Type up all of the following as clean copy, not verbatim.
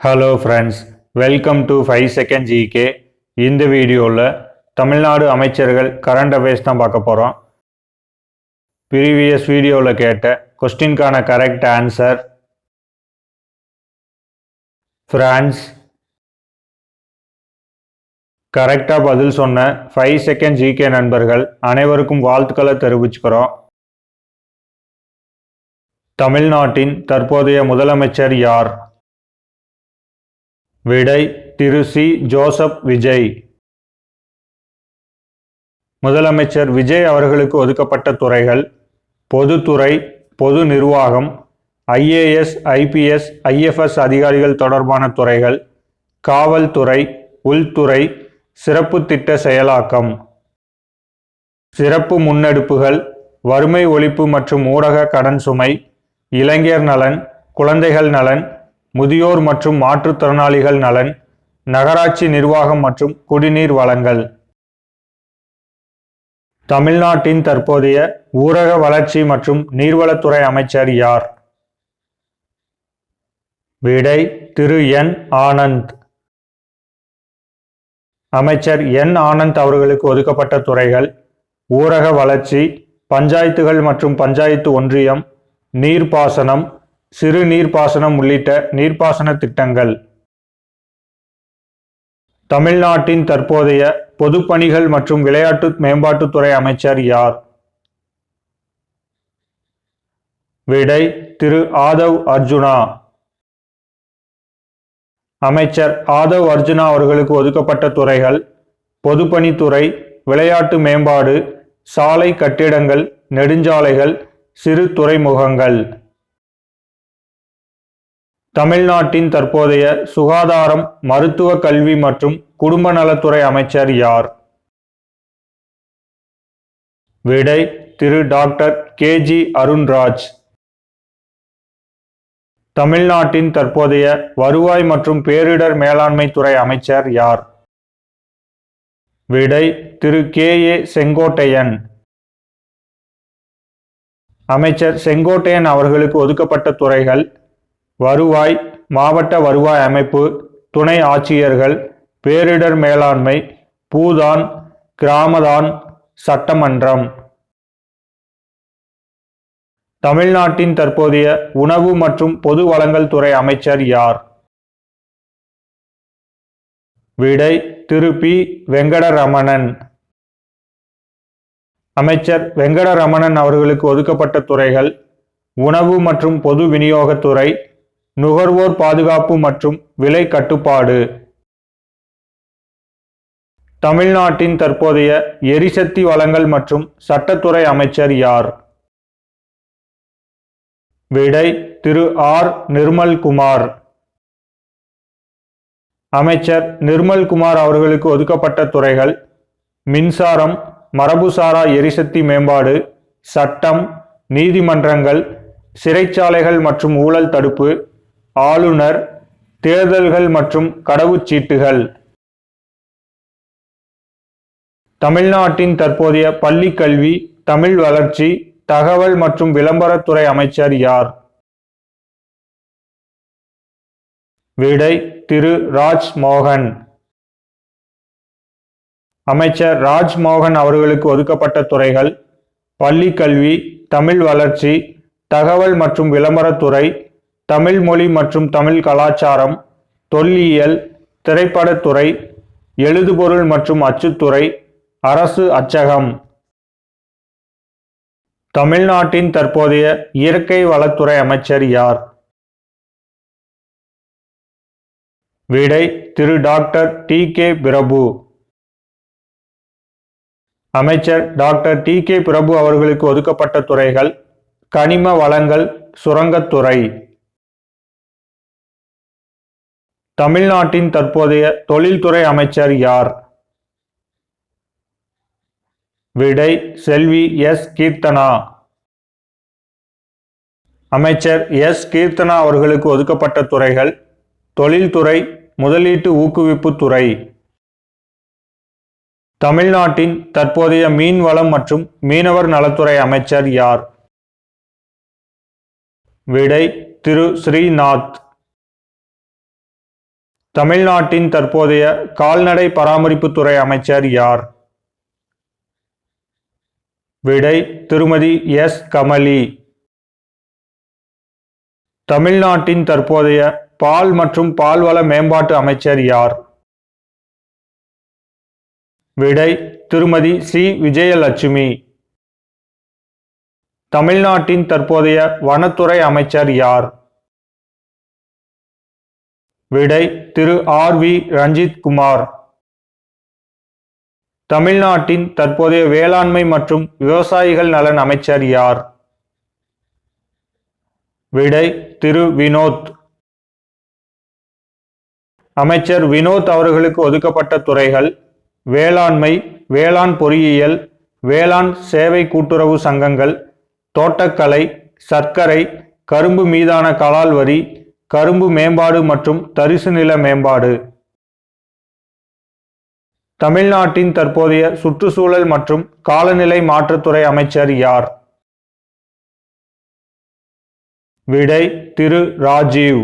Hello friends, welcome to 5 second GK. இந்த வீடியோவில் தமிழ்நாடு அமைச்சர்கள் கரண்ட் அஃபேர்ஸ் தான் பார்க்க போகிறோம். ப்ரீவியஸ் வீடியோவில் கேட்ட கொஸ்டின்கான கரெக்ட் ஆன்சர் ஃப்ரான்ஸ். கரெக்டாக பதில் சொன்ன 5 செகண்ட் ஜிகே நண்பர்கள் அனைவருக்கும் வாழ்த்துக்களை தெரிவிச்சுக்கிறோம். தமிழ்நாட்டின் தற்போதைய முதலமைச்சர் யார்? விடை திரு சி. ஜோசப் விஜய். முதலமைச்சர் விஜய் அவர்களுக்கு ஒதுக்கப்பட்ட துறைகள்: பொதுத்துறை, பொது நிர்வாகம், IAS, IPS, IFS அதிகாரிகள் தொடர்பான துறைகள், காவல்துறை, உள்துறை, சிறப்பு திட்ட செயலாக்கம். சிறப்பு முன்னெடுப்புகள்: வறுமை ஒழிப்பு மற்றும் ஊரக கடன் சுமை, இளைஞர் நலன், குழந்தைகள் நலன், முதியோர் மற்றும் மாற்றுத்திறனாளிகள் நலன், நகராட்சி நிர்வாகம் மற்றும் குடிநீர் வழங்கல். தமிழ்நாட்டின் தற்போதைய ஊரக வளர்ச்சி மற்றும் நீர்வளத்துறை அமைச்சர் யார்? விடை திரு என். ஆனந்த். அமைச்சர் என். ஆனந்த் அவர்களுக்கு ஒதுக்கப்பட்ட துறைகள்: ஊரக வளர்ச்சி, பஞ்சாயத்துகள் மற்றும் பஞ்சாயத்து ஒன்றியம், நீர்ப்பாசனம், சிறு நீர்ப்பாசனம் உள்ளிட்ட நீர்ப்பாசன திட்டங்கள். தமிழ்நாட்டின் தற்போதைய பொதுப்பணிகள் மற்றும் விளையாட்டு மேம்பாட்டுத்துறை அமைச்சர் யார்? விடை திரு ஆதவ் அர்ஜுனா. அமைச்சர் ஆதவ் அர்ஜுனா அவர்களுக்கு ஒதுக்கப்பட்ட துறைகள்: பொதுப்பணித்துறை, விளையாட்டு மேம்பாடு, சாலை கட்டிடங்கள், நெடுஞ்சாலைகள், சிறு துறைமுகங்கள். தமிழ்நாட்டின் தற்போதைய சுகாதாரம், மருத்துவ கல்வி மற்றும் குடும்ப நலத்துறை அமைச்சர் யார்? விடை திரு டாக்டர் KG அருண்ராஜ். தமிழ்நாட்டின் தற்போதைய வருவாய் மற்றும் பேரிடர் மேலாண்மை துறை அமைச்சர் யார்? விடை திரு KA செங்கோட்டையன். அமைச்சர் செங்கோட்டையன் அவர்களுக்கு ஒதுக்கப்பட்ட துறைகள்: வருவாய், மாவட்ட வருவாய் அமைப்பு, துணை ஆட்சியர்கள், பேரிடர் மேலாண்மை, பூதான், கிராமதான், சட்டமன்றம். தமிழ்நாட்டின் தற்போதைய உணவு மற்றும் பொது வழங்கல் துறை அமைச்சர் யார்? விடை திரு பி. வெங்கடரமணன். அமைச்சர் வெங்கடரமணன் அவர்களுக்கு ஒதுக்கப்பட்ட துறைகள்: உணவு மற்றும் பொது விநியோகத்துறை, நுகர்வோர் பாதுகாப்பு மற்றும் விலை கட்டுப்பாடு. தமிழ்நாட்டின் தற்போதைய எரிசக்தி வளங்கள் மற்றும் சட்டத்துறை அமைச்சர் யார்? விடை திரு ஆர். நிர்மல்குமார். அமைச்சர் நிர்மல்குமார் அவர்களுக்கு ஒதுக்கப்பட்ட துறைகள்: மின்சாரம், மரபுசாரா எரிசக்தி மேம்பாடு, சட்டம், நீதிமன்றங்கள், சிறைச்சாலைகள் மற்றும் ஊழல் தடுப்பு, ஆளுநர், தேர்தல்கள் மற்றும் கடவுச்சீட்டுகள். தமிழ்நாட்டின் தற்போதைய பள்ளி கல்வி, தமிழ் வளர்ச்சி, தகவல் மற்றும் விளம்பரத்துறை அமைச்சர் யார்? விடை திரு ராஜ்மோகன். அமைச்சர் ராஜ்மோகன் அவர்களுக்கு ஒதுக்கப்பட்ட துறைகள்: பள்ளி கல்வி, தமிழ் வளர்ச்சி, தகவல் மற்றும் விளம்பரத்துறை, தமிழ் மொழி மற்றும் தமிழ் கலாச்சாரம், தொல்லியல், திரைப்படத்துறை, எழுதுபொருள் மற்றும் அச்சுத்துறை, அரசு அச்சகம். தமிழ்நாட்டின் தற்போதைய இயற்கை வளத்துறை அமைச்சர் யார்? விடை திரு டாக்டர் TK பிரபு. அமைச்சர் டாக்டர் TK பிரபு அவர்களுக்கு ஒதுக்கப்பட்ட துறைகள்: கனிம வளங்கள், சுரங்கத்துறை. தமிழ்நாட்டின் தற்போதைய தொழில்துறை அமைச்சர் யார்? விடை செல்வி எஸ். கீர்த்தனா. அமைச்சர் எஸ். கீர்த்தனா அவர்களுக்கு ஒதுக்கப்பட்ட துறைகள்: தொழில்துறை, முதலீட்டு ஊக்குவிப்பு துறை. தமிழ்நாட்டின் தற்போதைய மீன்வளம் மற்றும் மீனவர் நலத்துறை அமைச்சர் யார்? விடை திரு ஸ்ரீநாத். தமிழ்நாட்டின் தற்போதைய கால்நடை பராமரிப்புத்துறை அமைச்சர் யார்? விடை திருமதி எஸ். கமலி. தமிழ்நாட்டின் தற்போதைய பால் மற்றும் பால்வள மேம்பாட்டு அமைச்சர் யார்? விடை திருமதி சி. விஜயலட்சுமி. தமிழ்நாட்டின் தற்போதைய வனத்துறை அமைச்சர் யார்? விடை திரு ஆர். வி. ரஞ்சித் குமார். தமிழ்நாட்டின் தற்போதைய வேளாண்மை மற்றும் விவசாயிகள் நலன் அமைச்சர் யார்? விடை திரு வினோத். அமைச்சர் வினோத் அவர்களுக்கு ஒதுக்கப்பட்ட துறைகள் வேளாண்மை, வேளாண் பொறியியல், வேளாண் சேவை கூட்டுறவு சங்கங்கள், தோட்டக்கலை, சர்க்கரை, கரும்பு மீதான கலால் வரி, கரும்பு மேம்பாடு மற்றும் தரிசு நில மேம்பாடு. தமிழ்நாட்டின் தற்போதைய சுற்றுச்சூழல் மற்றும் காலநிலை மாற்றத்துறை அமைச்சர் யார்? விடை திரு ராஜீவ்.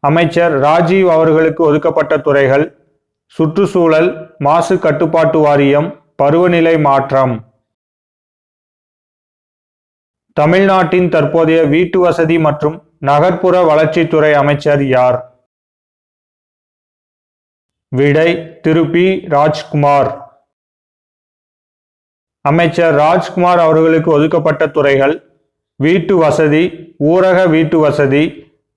அமைச்சர் ராஜீவ் அவர்களுக்கு ஒதுக்கப்பட்ட துறைகள் சுற்றுச்சூழல், மாசு கட்டுப்பாட்டு வாரியம், பருவநிலை மாற்றம். தமிழ்நாட்டின் தற்போதைய வீட்டு வசதி மற்றும் நகர்ப்புற வளர்ச்சித்துறை அமைச்சர் யார்? விடை திரு பி. ராஜ்குமார். அமைச்சர் ராஜ்குமார் அவர்களுக்கு ஒதுக்கப்பட்ட துறைகள் வீட்டு வசதி, ஊரக வீட்டு வசதி,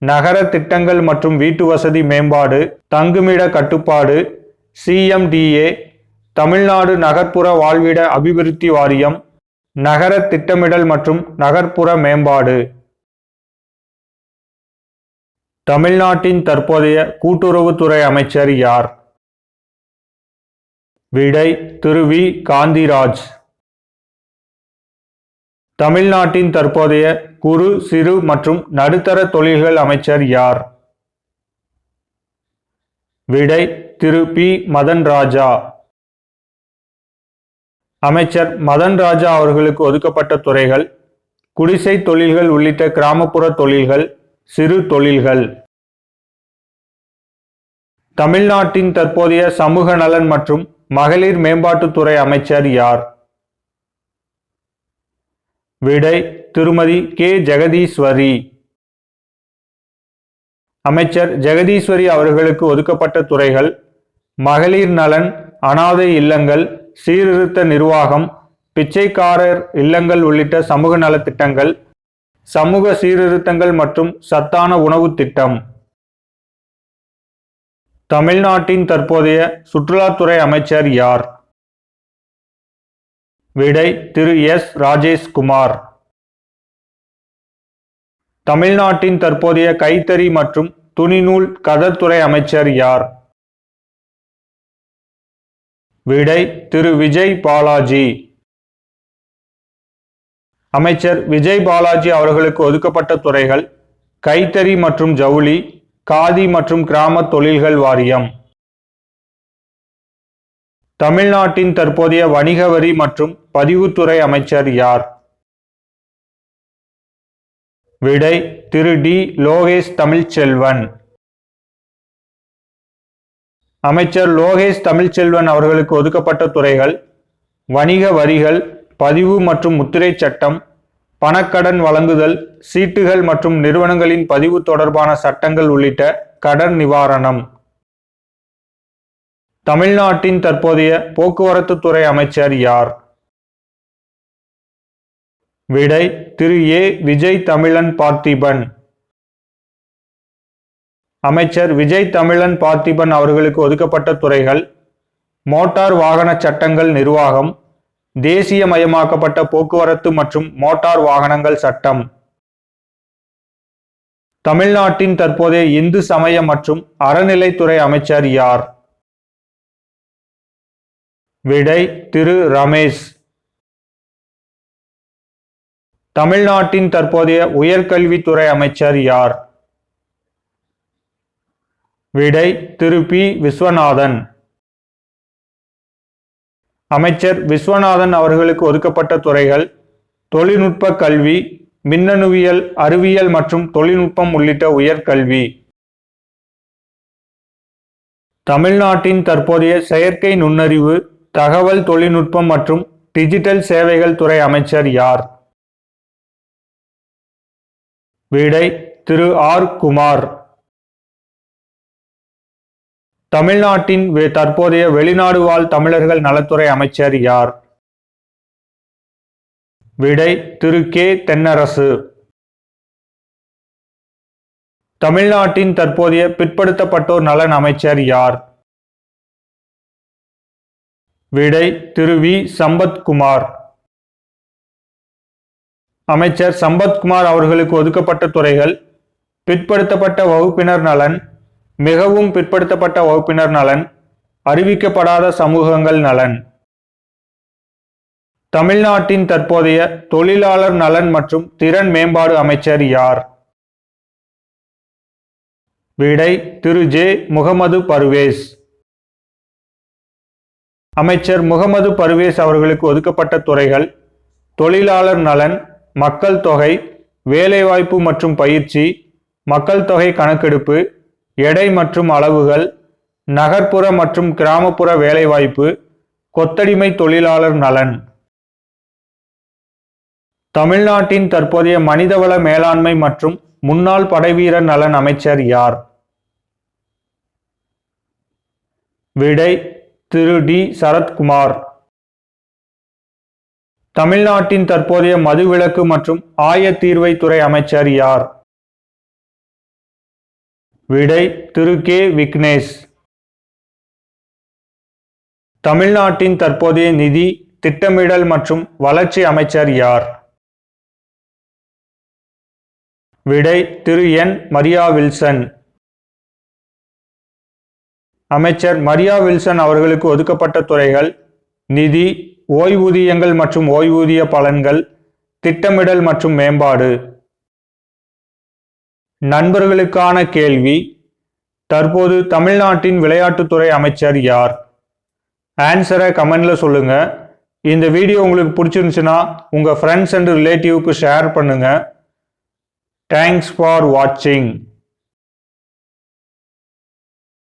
நகர திட்டங்கள் மற்றும் வீட்டு வசதி மேம்பாடு, தங்குமிட கட்டுப்பாடு, CMDA, தமிழ்நாடு நகர்ப்புற வாழ்விட அபிவிருத்தி வாரியம், நகர திட்டமிடல் மற்றும் நகர்ப்புற மேம்பாடு. தமிழ்நாட்டின் தற்போதைய கூட்டுறவுத்துறை அமைச்சர் யார்? விடை திரு வி. காந்திராஜ். தமிழ்நாட்டின் தற்போதைய குறு, சிறு மற்றும் நடுத்தர தொழில்கள் அமைச்சர் யார்? விடை திரு பி. மதன் ராஜா. அமைச்சர் மதன் ராஜா அவர்களுக்கு ஒதுக்கப்பட்ட துறைகள் குடிசை தொழில்கள் உள்ளிட்ட கிராமப்புற தொழில்கள், சிறு தொழில்கள். தமிழ்நாட்டின் தற்போதைய சமூக நலன் மற்றும் மகளிர் மேம்பாட்டுத்துறை அமைச்சர் யார்? விடை திருமதி கே. ஜெகதீஸ்வரி. அமைச்சர் ஜெகதீஸ்வரி அவர்களுக்கு ஒதுக்கப்பட்ட துறைகள் மகளிர் நலன், அனாதை இல்லங்கள், சீர்திருத்த நிர்வாகம், பிச்சைக்காரர் இல்லங்கள் உள்ளிட்ட சமூக நலத்திட்டங்கள், சமூக சீர்திருத்தங்கள் மற்றும் சத்தான உணவு திட்டம். தமிழ்நாட்டின் தற்போதைய சுற்றுலாத்துறை அமைச்சர் யார்? விடை திரு எஸ். ராஜேஷ்குமார். தமிழ்நாட்டின் தற்போதைய கைத்தறி மற்றும் துணிநூல் கதர்துறை அமைச்சர் யார்? விடை திரு விஜய் பாலாஜி. அமைச்சர் விஜய் பாலாஜி அவர்களுக்கு ஒதுக்கப்பட்ட துறைகள் கைத்தறி மற்றும் ஜவுளி, காதி மற்றும் கிராம தொழில்கள் வாரியம். தமிழ்நாட்டின் தற்போதைய வணிக வரி மற்றும் பதிவுத்துறை அமைச்சர் யார்? விடை திரு டி. லோகேஷ் தமிழ்ச்செல்வன். அமைச்சர் லோகேஷ் தமிழ்ச்செல்வன் அவர்களுக்கு ஒதுக்கப்பட்ட துறைகள் வணிக வரிகள், பதிவு மற்றும் முத்திரை சட்டம், பணக்கடன் வழங்குதல், சீட்டுகள் மற்றும் நிறுவனங்களின் பதிவு தொடர்பான சட்டங்கள் உள்ளிட்ட கடன் நிவாரணம். தமிழ்நாட்டின் தற்போதைய போக்குவரத்து துறை அமைச்சர் யார்? விடை திரு ஏ. விஜய் தமிழன் பார்த்திபன். அமைச்சர் விஜய் தமிழன் பார்த்திபன் அவர்களுக்கு ஒதுக்கப்பட்ட துறைகள் மோட்டார் வாகன சட்டங்கள் நிர்வாகம், தேசியமயமாக்கப்பட்ட போக்குவரத்து மற்றும் மோட்டார் வாகனங்கள் சட்டம். தமிழ்நாட்டின் தற்போதைய இந்து சமய மற்றும் அறநிலைத்துறை அமைச்சர் யார்? விடை திரு ரமேஷ். தமிழ்நாட்டின் தற்போதைய உயர்கல்வித்துறை அமைச்சர் யார்? விடை திரு பி. விஸ்வநாதன். அமைச்சர் விஸ்வநாதன் அவர்களுக்கு ஒதுக்கப்பட்ட துறைகள் தொழில்நுட்ப கல்வி, மின்னணுவியல், அறிவியல் மற்றும் தொழில்நுட்பம் உள்ளிட்ட உயர்கல்வி. தமிழ்நாட்டின் தற்போதைய செயற்கை நுண்ணறிவு, தகவல் தொழில்நுட்பம் மற்றும் டிஜிட்டல் சேவைகள் துறை அமைச்சர் யார்? விடை திரு ஆர் குமார். தமிழ்நாட்டின் தற்போதைய வெளிநாடு வாழ் தமிழர்கள் நலத்துறை அமைச்சர் யார்? விடை திரு கே தென்னரசு. தமிழ்நாட்டின் தற்போதைய பிற்படுத்தப்பட்டோர் நலன் அமைச்சர் யார்? விடை திரு வி சம்பத்குமார். அமைச்சர் சம்பத்குமார் அவர்களுக்கு ஒதுக்கப்பட்ட துறைகள்: பிற்படுத்தப்பட்ட வகுப்பினர் நலன், மிகவும் பிற்படுத்தப்பட்ட வகுப்பினர் நலன், அறிவிக்கப்படாத சமூகங்கள் நலன். தமிழ்நாட்டின் தற்போதைய தொழிலாளர் நலன் மற்றும் திறன் மேம்பாடு அமைச்சர் யார்? விடை திரு ஜே முகமது பர்வேஸ். அமைச்சர் முகமது பர்வேஸ் அவர்களுக்கு ஒதுக்கப்பட்ட துறைகள்: தொழிலாளர் நலன், மக்கள் தொகை, வேலைவாய்ப்பு மற்றும் பயிற்சி, மக்கள் தொகை கணக்கெடுப்பு, எடை மற்றும் அளவுகள், நகர்ப்புற மற்றும் கிராமப்புற வேலைவாய்ப்பு, கொத்தடிமை தொழிலாளர் நலன். தமிழ்நாட்டின் தற்போதைய மனிதவள மேலாண்மை மற்றும் முன்னாள் படைவீரர் நலன் அமைச்சர் யார்? விடை திரு டி சரத்குமார். தமிழ்நாட்டின் தற்போதைய மதுவிலக்கு மற்றும் ஆயத்தீர்வை துறை அமைச்சர் யார்? விடை திரு கே விக்னேஷ். தமிழ்நாட்டின் தற்போதைய நிதி, திட்டமிடல் மற்றும் வளர்ச்சி அமைச்சர் யார்? விடை திரு என் மரியா வில்சன். அமைச்சர் மரியா வில்சன் அவர்களுக்கு ஒதுக்கப்பட்ட துறைகள்: நிதி, ஓய்வூதியங்கள் மற்றும் ஓய்வூதிய பலன்கள், திட்டமிடல் மற்றும் மேம்பாடு. நண்பர்களுக்கான கேள்வி: தற்போது தமிழ்நாட்டின் விளையாட்டுத்துறை அமைச்சர் யார்? ஆன்சரை கமெண்ட்ல சொல்லுங்க. இந்த வீடியோ உங்களுக்கு பிடிச்சிருந்துச்சுன்னா உங்க ஃப்ரெண்ட்ஸ் அண்ட் ரிலேட்டிவ்க்கு ஷேர் பண்ணுங்க. தேங்க்ஸ் ஃபார் வாட்சிங்.